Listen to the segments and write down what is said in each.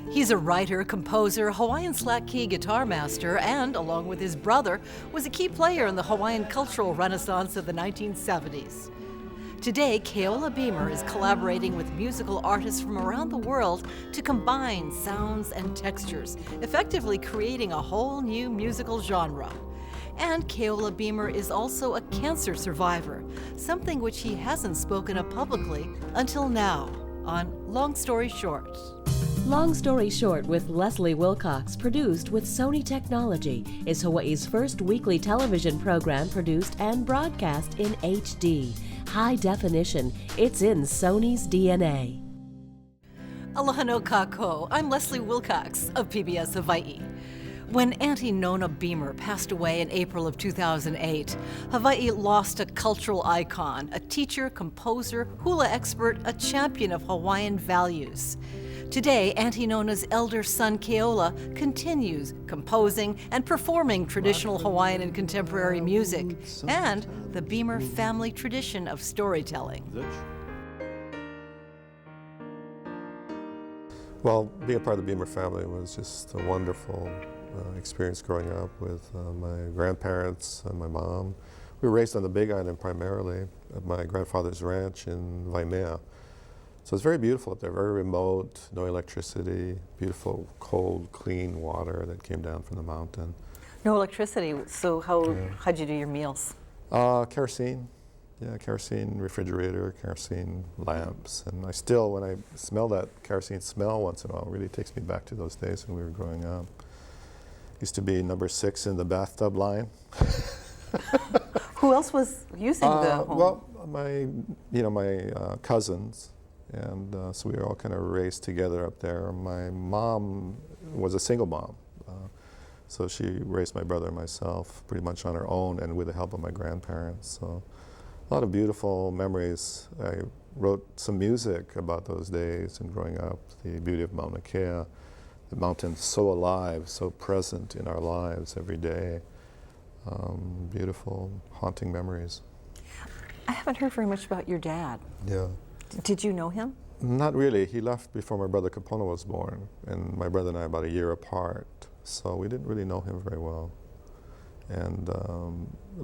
He's a writer, composer, Hawaiian slack key guitar master, and, along with his brother, was a key player in the Hawaiian cultural renaissance of the 1970s. Today, Keola Beamer is collaborating with musical artists from around the world to combine sounds and textures, effectively creating a whole new musical genre. And Keola Beamer is also a cancer survivor, something which he hasn't spoken of publicly until now on Long Story Short. Long Story Short with Leslie Wilcox, produced with Sony Technology, is Hawaii's first weekly television program produced and broadcast in HD. High definition, it's in Sony's DNA. Aloha no kako, I'm Leslie Wilcox of PBS Hawaii. When Aunty Nona Beamer passed away in April of 2008, Hawaii lost a cultural icon, a teacher, composer, hula expert, a champion of Hawaiian values. Today, Aunty Nona's elder son, Keola, continues composing and performing traditional Hawaiian and contemporary music, and the Beamer family tradition of storytelling. Well, being a part of the Beamer family was just a wonderful experience growing up with my grandparents and my mom. We were raised on the Big Island primarily at my grandfather's ranch in Waimea. So it's very beautiful up there, very remote, no electricity, beautiful, cold, clean water that came down from the mountain. No electricity, so how'd you do your meals? Kerosene. Yeah, kerosene refrigerator, kerosene lamps. And I still, when I smell that kerosene smell once in a while, it really takes me back to those days when we were growing up. Used to be number 6 in the bathtub line. Who else was using the home? Well, my cousins. And so we were all kind of raised together up there. My mom was a single mom. So she raised my brother and myself pretty much on her own and with the help of my grandparents. So a lot of beautiful memories. I wrote some music about those days and growing up, the beauty of Mauna Kea, the mountain so alive, so present in our lives every day. Beautiful, haunting memories. I haven't heard very much about your dad. Yeah. Did you know him? Not really. He left before my brother Kapona was born, and my brother and I about a year apart, so we didn't really know him very well. And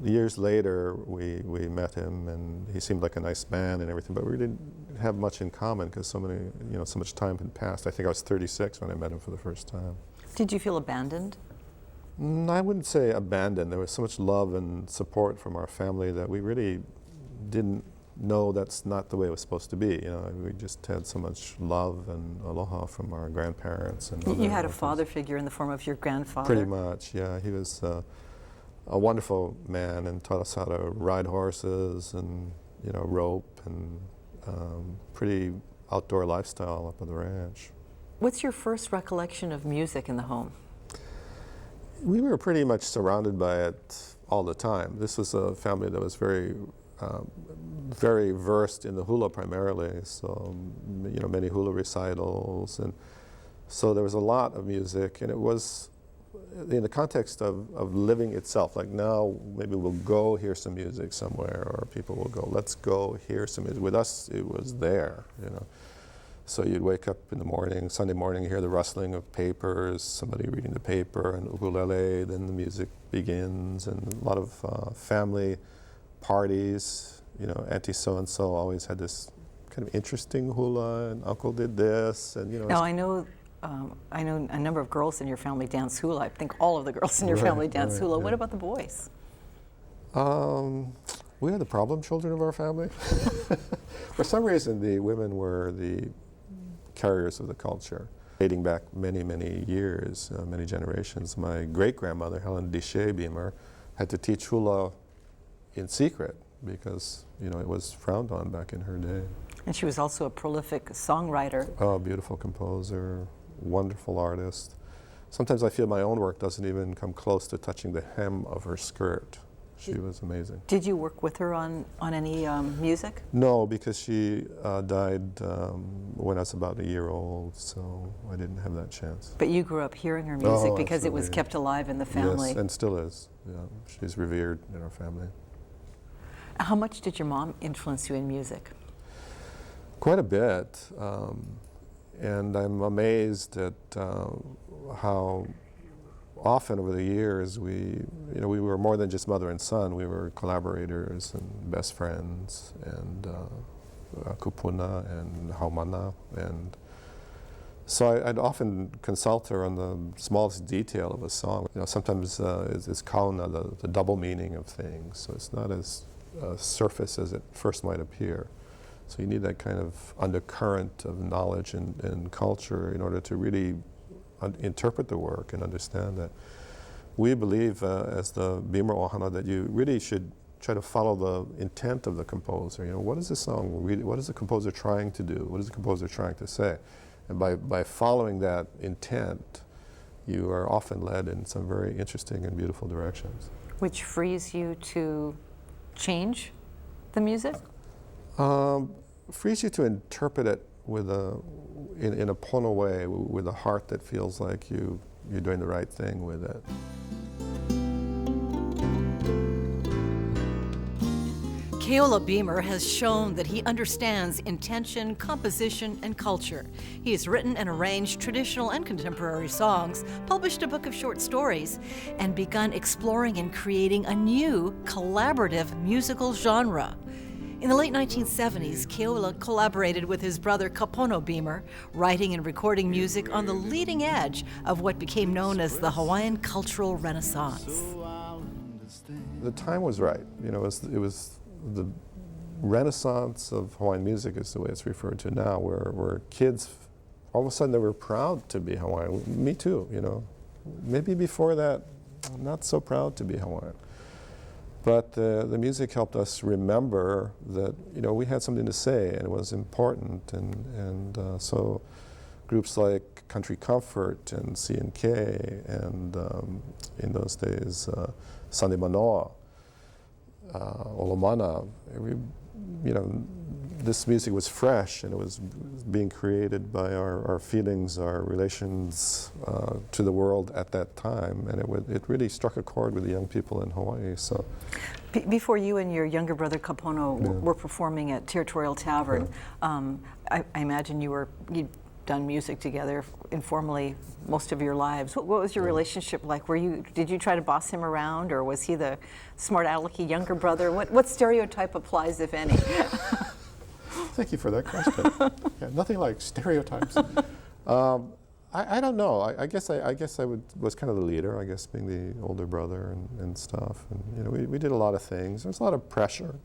years later, we met him, and he seemed like a nice man and everything, but we didn't have much in common because so much time had passed. I think I was 36 when I met him for the first time. Did you feel abandoned? I wouldn't say abandoned. There was so much love and support from our family that we really didn't know that's not the way it was supposed to be. We just had so much love and aloha from our grandparents. And you had a father figure in the form of your grandfather? Pretty much, yeah. He was a wonderful man and taught us how to ride horses and rope and pretty outdoor lifestyle up at the ranch. What's your first recollection of music in the home? We were pretty much surrounded by it all the time. This was a family that was very versed in the hula primarily, so many hula recitals, and so there was a lot of music, and it was in the context of living itself. Like now, maybe we'll go hear some music somewhere, or people will go, let's go hear some music. With us, it was there, So you'd wake up in the morning, Sunday morning, you hear the rustling of papers, somebody reading the paper, and ukulele, then the music begins, and a lot of family parties. Auntie so-and-so always had this kind of interesting hula, and uncle did this, and Now I know a number of girls in your family dance hula. I think all of the girls in your family dance hula. Yeah. What about the boys? We are the problem children of our family. For some reason, the women were the carriers of the culture. Dating back many, many years, many generations, my great-grandmother, Helen Deshay Beamer, had to teach hula in secret because, it was frowned on back in her day. And she was also a prolific songwriter. Oh, beautiful composer, wonderful artist. Sometimes I feel my own work doesn't even come close to touching the hem of her skirt. She was amazing. Did you work with her on any music? No, because she died when I was about a year old, so I didn't have that chance. But you grew up hearing her music because absolutely. It was kept alive in the family. Yes, and still is. Yeah, she's revered in our family. How much did your mom influence you in music? Quite a bit. And I'm amazed at how often over the years we were more than just mother and son. We were collaborators and best friends and kupuna and haumana. And so I'd often consult her on the smallest detail of a song. Sometimes it's kauna, the double meaning of things. So it's not as surface as it first might appear. So you need that kind of undercurrent of knowledge and culture in order to really interpret the work and understand that. We believe, as the Beamer Ohana, that you really should try to follow the intent of the composer. What is the song? What is the composer trying to do? What is the composer trying to say? And by following that intent, you are often led in some very interesting and beautiful directions. Which frees you to change the music? Frees you to interpret it with in a pono way, with a heart that feels like you're doing the right thing with it. Keola Beamer has shown that he understands intention, composition, and culture. He has written and arranged traditional and contemporary songs, published a book of short stories, and begun exploring and creating a new collaborative musical genre. In the late 1970s, Keola collaborated with his brother Kapono Beamer, writing and recording music on the leading edge of what became known as the Hawaiian Cultural Renaissance. The time was right. It was the renaissance of Hawaiian music is the way it's referred to now, where kids, all of a sudden they were proud to be Hawaiian. Me too, Maybe before that, I'm not so proud to be Hawaiian. But the music helped us remember that, we had something to say and it was important. And so groups like Country Comfort and C&K and in those days, Sande Manoa, Olomana, this music was fresh and it was being created by our feelings, our relations to the world at that time, and it really struck a chord with the young people in Hawaii. So, before you and your younger brother Kapono were performing at Territorial Tavern, I imagine you'd done music together informally most of your lives. What was your relationship like? Did you try to boss him around, or was he the smart alecky younger brother? What stereotype applies, if any? Thank you for that question. Nothing like stereotypes. I don't know. I guess I was kind of the leader. I guess being the older brother and stuff. And we did a lot of things. There's a lot of pressure.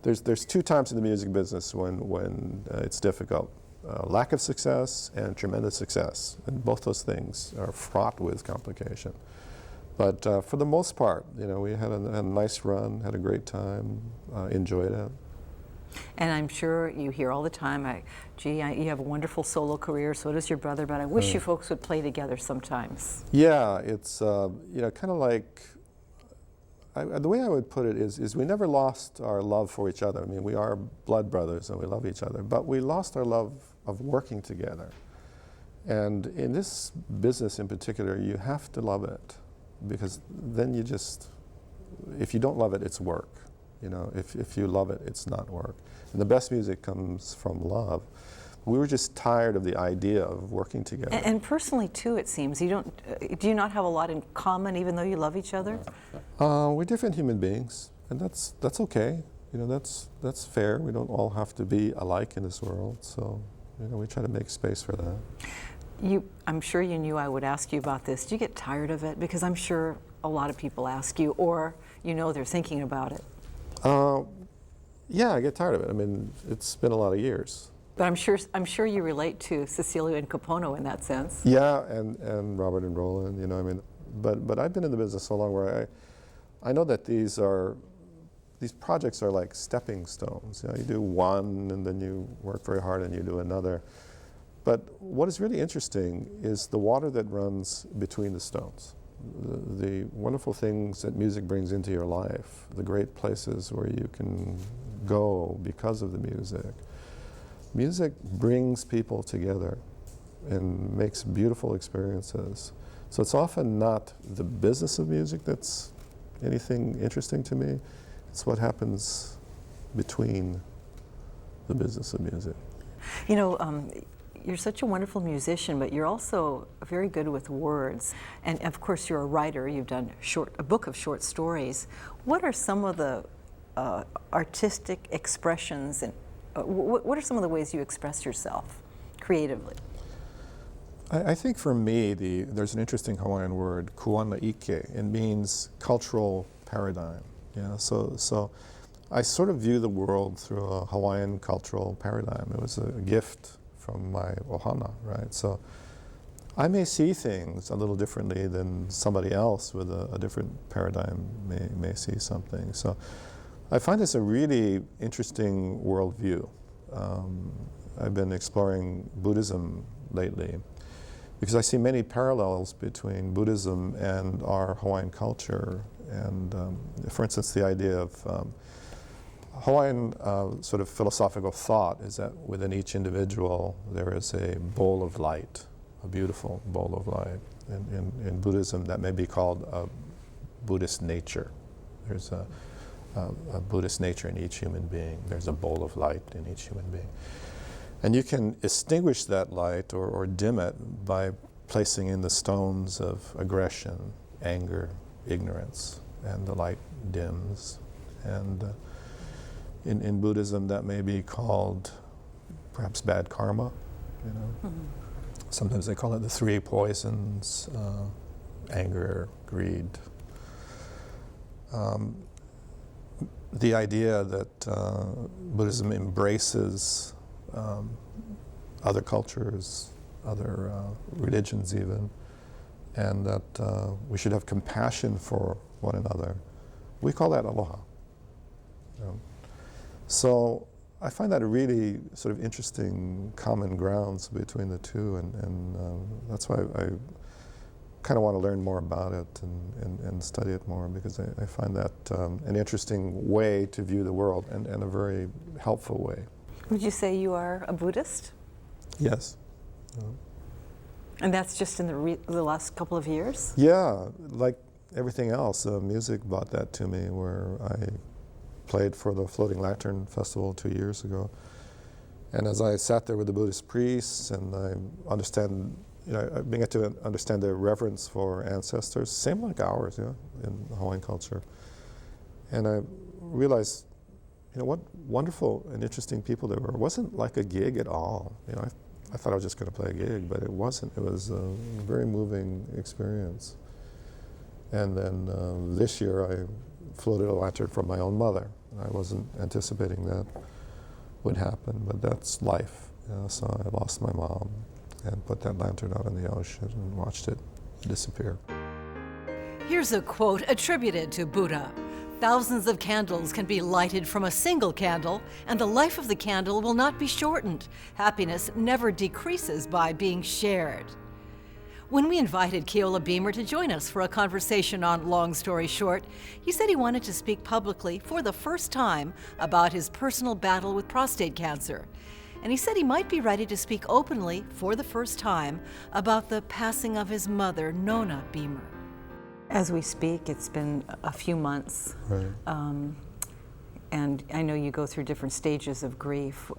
There's two times in the music business when it's difficult. Lack of success and tremendous success, and both those things are fraught with complication. But for the most part, we had a nice run, had a great time, enjoyed it. And I'm sure you hear all the time, you have a wonderful solo career, so does your brother, but I wish you folks would play together sometimes. Yeah, it's kind of like, the way I would put it is we never lost our love for each other. I mean, we are blood brothers and we love each other, but we lost our love of working together. And in this business in particular, you have to love it, because then if you don't love it, it's work. If you love it, it's not work. And the best music comes from love. We were just tired of the idea of working together. And personally too, it seems, do you not have a lot in common even though you love each other? We're different human beings, and that's okay. That's fair. We don't all have to be alike in this world, so we try to make space for that. I'm sure you knew I would ask you about this. Do you get tired of it? Because I'm sure a lot of people ask you, or they're thinking about it. Yeah, I get tired of it. I mean, it's been a lot of years. But I'm sure you relate to Cecilia and Kapono in that sense. Yeah, and Robert and Roland, but I've been in the business so long where I know that these projects are like stepping stones. You do one and then you work very hard and you do another. But what is really interesting is the water that runs between the stones. The wonderful things that music brings into your life, the great places where you can go because of the music. Music brings people together and makes beautiful experiences. So it's often not the business of music that's anything interesting to me. It's what happens between the business of music. You know, you're such a wonderful musician, but you're also very good with words. And of course, you're a writer. You've done a book of short stories. What are some of the artistic expressions, and what are some of the ways you express yourself creatively? I think for me, there's an interesting Hawaiian word, kuanaike. It means cultural paradigm. Yeah, so I sort of view the world through a Hawaiian cultural paradigm. It was a gift from my ohana, right? So I may see things a little differently than somebody else with a different paradigm may see something. So I find this a really interesting worldview. I've been exploring Buddhism lately because I see many parallels between Buddhism and our Hawaiian culture. And for instance, the idea of Hawaiian sort of philosophical thought is that within each individual there is a bowl of light, a beautiful bowl of light. In Buddhism, that may be called a Buddhist nature. There's a Buddhist nature in each human being. There's a bowl of light in each human being. And you can extinguish that light or dim it by placing in the stones of aggression, anger, ignorance, and the light dims. And in Buddhism, that may be called perhaps bad karma, you know. Mm-hmm. Sometimes they call it the three poisons, anger, greed. The idea that Buddhism embraces other cultures, other religions even, and that we should have compassion for one another. We call that aloha. You know? So I find that a really sort of interesting common grounds between the two, and that's why I kind of want to learn more about it and study it more, because I find that an interesting way to view the world and a very helpful way. Would you say you are a Buddhist? Yes. And that's just in the last couple of years? Yeah, like everything else, music brought that to me, where I played for the Floating Lantern Festival 2 years ago. And as I sat there with the Buddhist priests and I began to understand their reverence for ancestors, same like ours, yeah, in Hawaiian culture. And I realized, what wonderful and interesting people they were. It wasn't like a gig at all. I thought I was just going to play a gig, but it wasn't. It was a very moving experience. And then this year I floated a lantern from my own mother. I wasn't anticipating that would happen, but that's life. So I lost my mom and put that lantern out in the ocean and watched it disappear. Here's a quote attributed to Buddha. "Thousands of candles can be lighted from a single candle, and the life of the candle will not be shortened. Happiness never decreases by being shared." When we invited Keola Beamer to join us for a conversation on Long Story Short, he said he wanted to speak publicly for the first time about his personal battle with prostate cancer. And he said he might be ready to speak openly for the first time about the passing of his mother, Nona Beamer. As we speak, it's been a few months. Right. And I know you go through different stages of grief.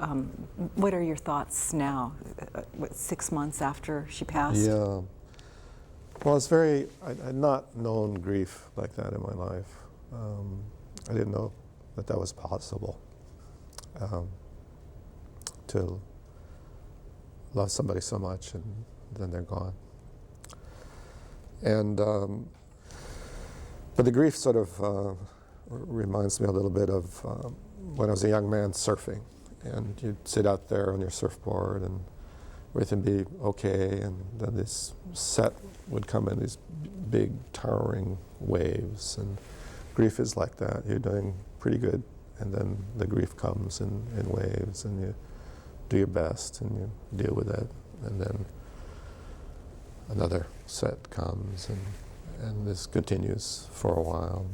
What are your thoughts now, 6 months after she passed? Yeah. Well, I had not known grief like that in my life. I didn't know that was possible. To love somebody so much and then they're gone. And but the grief sort of reminds me a little bit of when I was a young man surfing, and you'd sit out there on your surfboard and everything be okay, and then this set would come in, these big towering waves, and grief is like that. You're doing pretty good, and then the grief comes in waves, and you do your best and you deal with it, and then another set comes, and this continues for a while,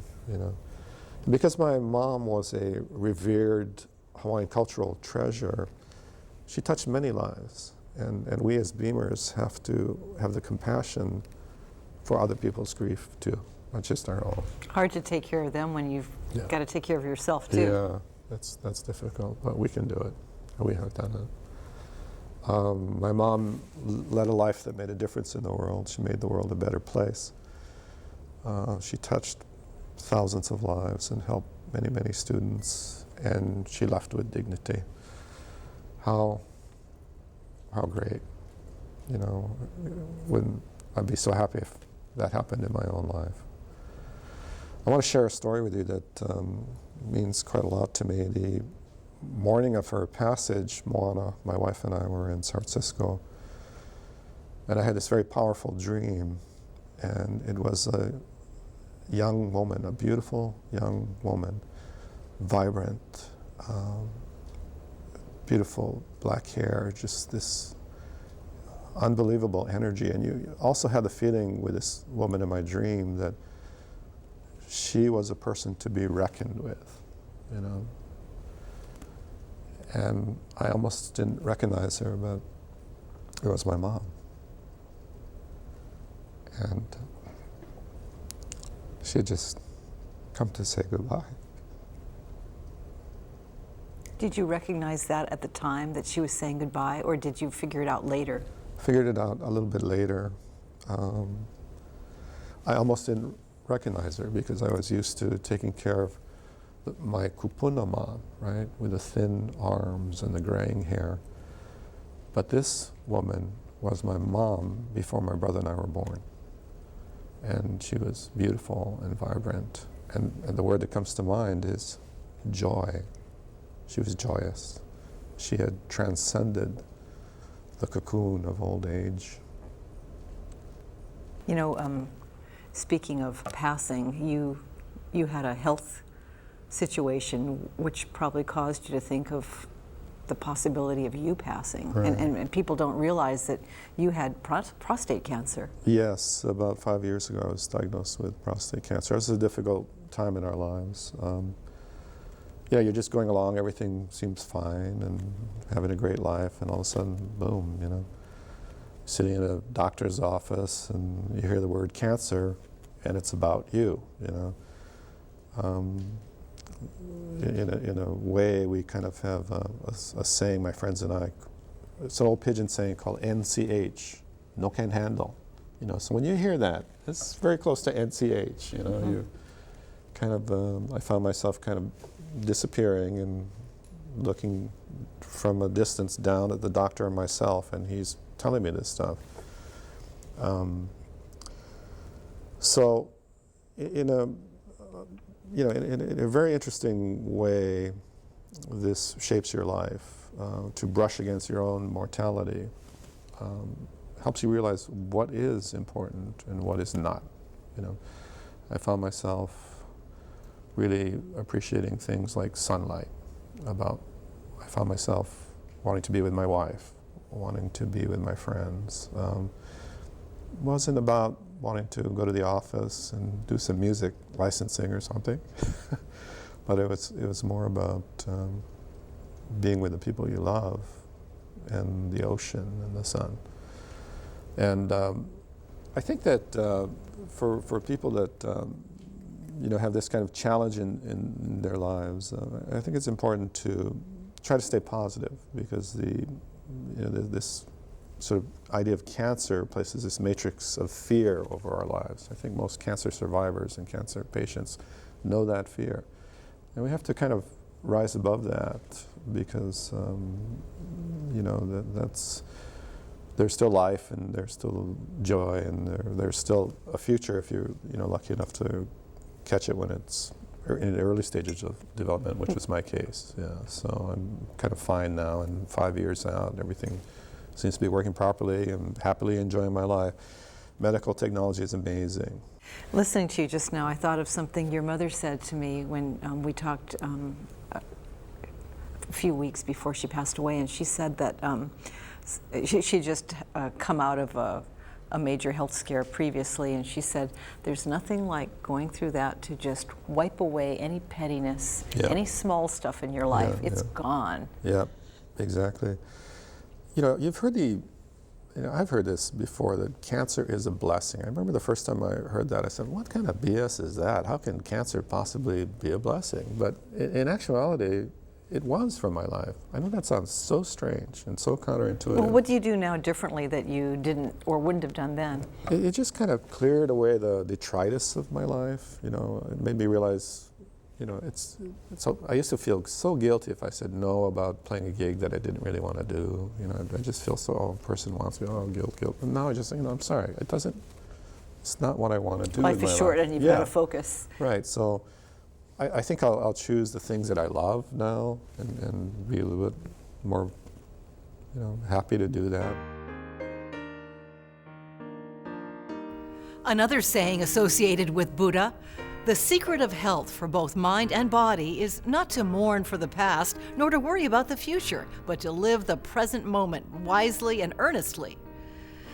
Because my mom was a revered Hawaiian cultural treasure, she touched many lives, and we as Beamers have to have the compassion for other people's grief too, not just our own. Hard to take care of them when you've got to take care of yourself too. Yeah, that's difficult, but we can do it, and we have done it. My mom led a life that made a difference in the world. She made the world a better place. She touched thousands of lives and helped many, many students, and she left with dignity. How great. You know, I'd be so happy if that happened in my own life. I want to share a story with you that means quite a lot to me. The morning of her passage, Moana, my wife and I were in San Francisco, and I had this very powerful dream, and it was a young woman, a beautiful young woman, vibrant, beautiful black hair, just this unbelievable energy. And you also had the feeling with this woman in my dream that she was a person to be reckoned with, you know. And I almost didn't recognize her, but it was my mom. And she had just come to say goodbye. Did you recognize that at the time that she was saying goodbye, or did you figure it out later? Figured it out a little bit later. I almost didn't recognize her because I was used to taking care of my kupuna mom, right, with the thin arms and the graying hair. But this woman was my mom before my brother and I were born. And she was beautiful and vibrant. And the word that comes to mind is joy. She was joyous. She had transcended the cocoon of old age. You know, speaking of passing, you had a health situation which probably caused you to think of the possibility of you passing. Right. And people don't realize that you had prostate cancer. Yes, about 5 years ago I was diagnosed with prostate cancer. It was a difficult time in our lives. Yeah, you're just going along, everything seems fine and having a great life, and all of a sudden, boom, you know, sitting in a doctor's office and you hear the word cancer and it's about you, you know. In a way, we kind of have a saying, my friends and I, it's an old pidgin saying called NCH, no can handle. You know, so when you hear that, it's very close to NCH, you know. Mm-hmm. You kind of, I found myself kind of disappearing and looking from a distance down at the doctor and myself, and he's telling me this stuff. So, in a very interesting way, this shapes your life. To brush against your own mortality helps you realize what is important and what is not. You know, I found myself really appreciating things like sunlight. I found myself wanting to be with my wife, wanting to be with my friends. Wasn't about wanting to go to the office and do some music licensing or something, but it was more about being with the people you love, and the ocean and the sun. And I think that for people that have this kind of challenge in their lives, I think it's important to try to stay positive, because this sort of idea of cancer places this matrix of fear over our lives. I think most cancer survivors and cancer patients know that fear. And we have to kind of rise above that, because there's still life, and there's still joy, and there's still a future if you're lucky enough to catch it when it's in the early stages of development, which was my case. Yeah, so I'm kind of fine now, and 5 years out, everything seems to be working properly and happily enjoying my life. Medical technology is amazing. Listening to you just now, I thought of something your mother said to me when we talked a few weeks before she passed away, and she said that she just come out of a major health scare previously, and she said there's nothing like going through that to just wipe away any pettiness, any small stuff in your life. It's gone. Yeah, exactly. You've heard I've heard this before, that cancer is a blessing. I remember the first time I heard that, I said, what kind of BS is that? How can cancer possibly be a blessing? But in actuality, it was from my life. I know that sounds so strange and so counterintuitive. Well, what do you do now differently that you didn't or wouldn't have done then? It just kind of cleared away the detritus of my life. You know, it made me realize, you know, I used to feel so guilty if I said no about playing a gig that I didn't really want to do. You know, I just feel so, oh, a person wants me, oh, guilt. And now I just, you know, I'm sorry. It's not what I want to do. Life is short and you've got to focus. Right, so I think I'll choose the things that I love now and be a little bit more, you know, happy to do that. Another saying associated with Buddha: the secret of health for both mind and body is not to mourn for the past, nor to worry about the future, but to live the present moment wisely and earnestly.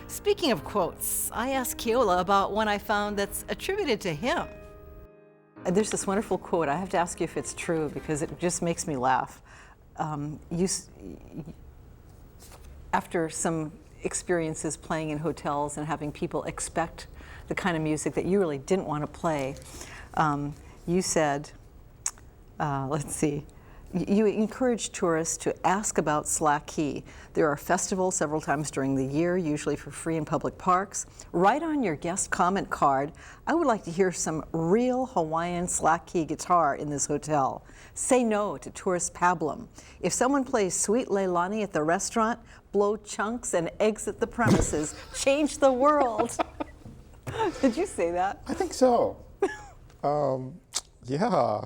Speaking of quotes, I asked Keola about one I found that's attributed to him. There's this wonderful quote. I have to ask you if it's true because it just makes me laugh. After some experiences playing in hotels and having people expect the kind of music that you really didn't want to play, you said, let's see, you encourage tourists to ask about Slack Key. There are festivals several times during the year, usually for free in public parks. Write on your guest comment card, I would like to hear some real Hawaiian Slack Key guitar in this hotel. Say no to tourist pablum. If someone plays Sweet Leilani at the restaurant, blow chunks and exit the premises. Change the world. Did you say that? I think so. Yeah.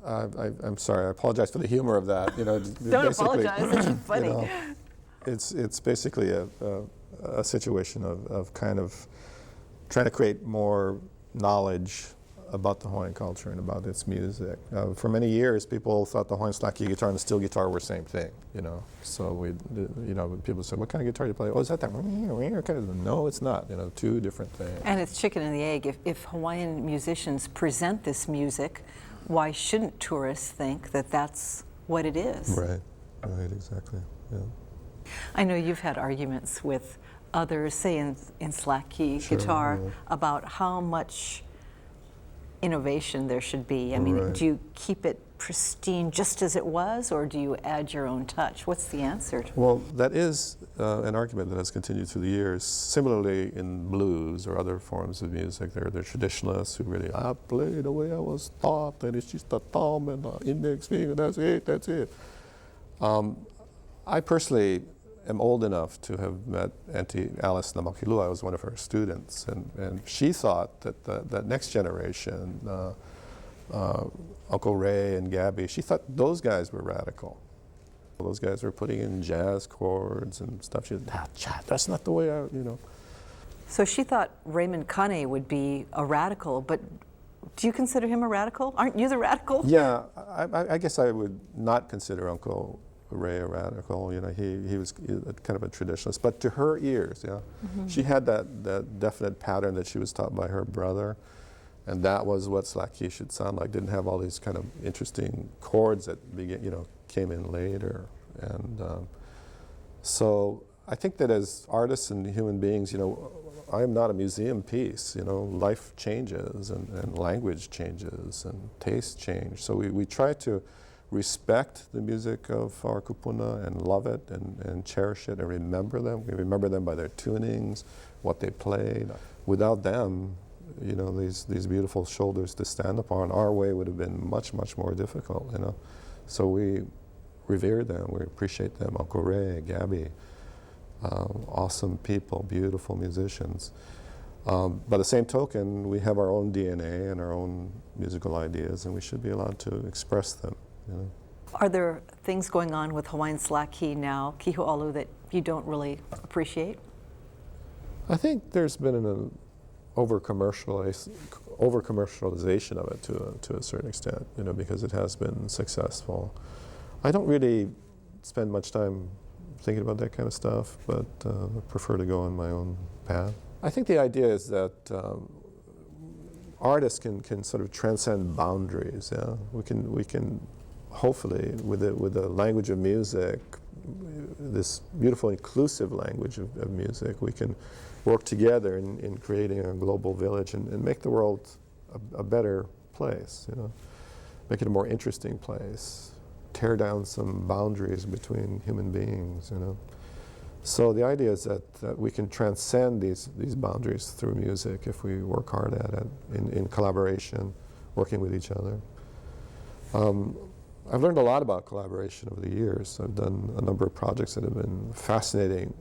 I'm sorry. I apologize for the humor of that. You know, don't apologize. It's funny. You know, it's basically a situation of kind of trying to create more knowledge about the Hawaiian culture and about its music. For many years, people thought the Hawaiian slack key guitar and the steel guitar were the same thing. You know, so people said, "What kind of guitar do you play?" Oh, is that that? No, it's not. You know, two different things. And it's chicken and the egg. If Hawaiian musicians present this music, why shouldn't tourists think that that's what it is? Right, exactly, yeah. I know you've had arguments with others, say in slack key guitar, about how much innovation there should be. I mean, do you keep it pristine just as it was, or do you add your own touch? What's the answer? Well, that is an argument that has continued through the years. Similarly, in blues or other forms of music, there are traditionalists who really, I play the way I was taught, and it's just the thumb and the index finger, that's it. I personally am old enough to have met Aunty Alice Namakilua. I was one of her students, and she thought that that next generation, Uncle Ray and Gabby, she thought those guys were radical. Those guys were putting in jazz chords and stuff. She said, that's not the way I, you know. So she thought Raymond Kane would be a radical, but do you consider him a radical? Aren't you the radical? Yeah, I guess I would not consider Uncle Ray a radical. You know, he was kind of a traditionalist, but to her ears, she had that definite pattern that she was taught by her brother, and that was what slack key should sound like. Didn't have all these kind of interesting chords that came in later, and so I think that as artists and human beings, I am not a museum piece. Life changes and language changes and taste change. So we try to respect the music of our kupuna and love it and cherish it and remember them. We remember them by their tunings, what they played. Without them, these beautiful shoulders to stand upon, our way would have been much, much more difficult, So we revere them, we appreciate them. Uncle Ray, Gabby, awesome people, beautiful musicians. By the same token, we have our own DNA and our own musical ideas, and we should be allowed to express them. Are there things going on with Hawaiian slack key now, kiho'olu, that you don't really appreciate? I think there's been an over-commercialization of it to a certain extent, because it has been successful. I don't really spend much time thinking about that kind of stuff, but I prefer to go on my own path. I think the idea is that artists can sort of transcend boundaries. Yeah, we can hopefully with the language of music, this beautiful inclusive language of music, we can work together in creating a global village and make the world a better place, you know, make it a more interesting place, tear down some boundaries between human beings, you know. So the idea is that we can transcend these boundaries through music if we work hard at it, in collaboration, working with each other. I've learned a lot about collaboration over the years. I've done a number of projects that have been fascinating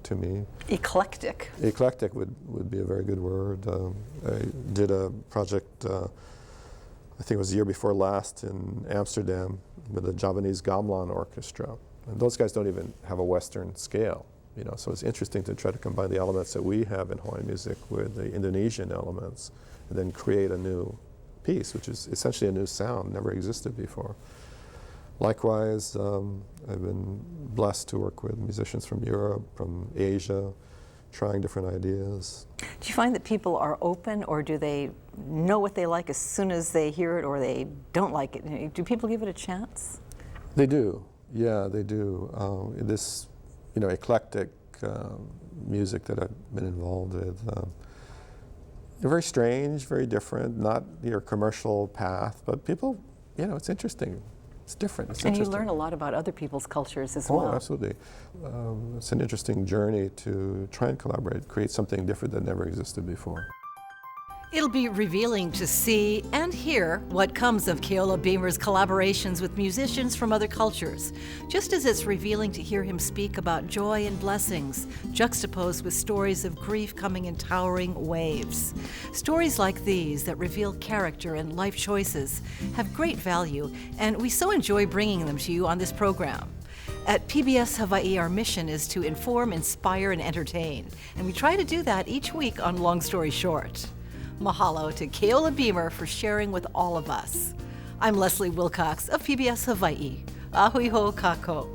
to me. Eclectic. Eclectic would be a very good word. I did a project, I think it was the year before last, in Amsterdam with a Javanese gamelan orchestra. And those guys don't even have a Western scale, you know, so it's interesting to try to combine the elements that we have in Hawaiian music with the Indonesian elements and then create a new piece, which is essentially a new sound, never existed before. Likewise, I've been blessed to work with musicians from Europe, from Asia, trying different ideas. Do you find that people are open, or do they know what they like as soon as they hear it, or they don't like it? Do people give it a chance? They do, yeah, they do. This, you know, eclectic music that I've been involved with, very strange, very different, not your commercial path, but people, you know, it's interesting. It's different. It's and you learn a lot about other people's cultures as well. Oh, absolutely. It's an interesting journey to try and collaborate, create something different that never existed before. It'll be revealing to see and hear what comes of Keola Beamer's collaborations with musicians from other cultures, just as it's revealing to hear him speak about joy and blessings, juxtaposed with stories of grief coming in towering waves. Stories like these that reveal character and life choices have great value, and we so enjoy bringing them to you on this program. At PBS Hawaii, our mission is to inform, inspire, and entertain, and we try to do that each week on Long Story Short. Mahalo to Keola Beamer for sharing with all of us. I'm Leslie Wilcox of PBS Hawaii. Ahui ho kako.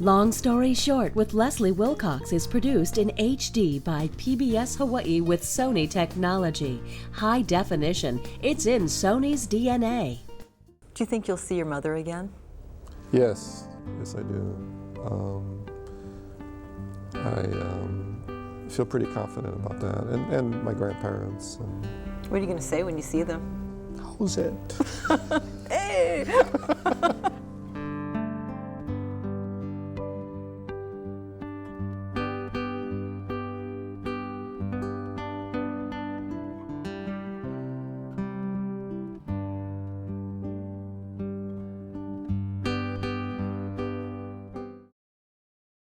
Long Story Short with Leslie Wilcox is produced in HD by PBS Hawaii with Sony technology. High definition. It's in Sony's DNA. Do you think you'll see your mother again? Yes, yes I do. I feel pretty confident about that, and my grandparents. And what are you going to say when you see them? how's it? Hey!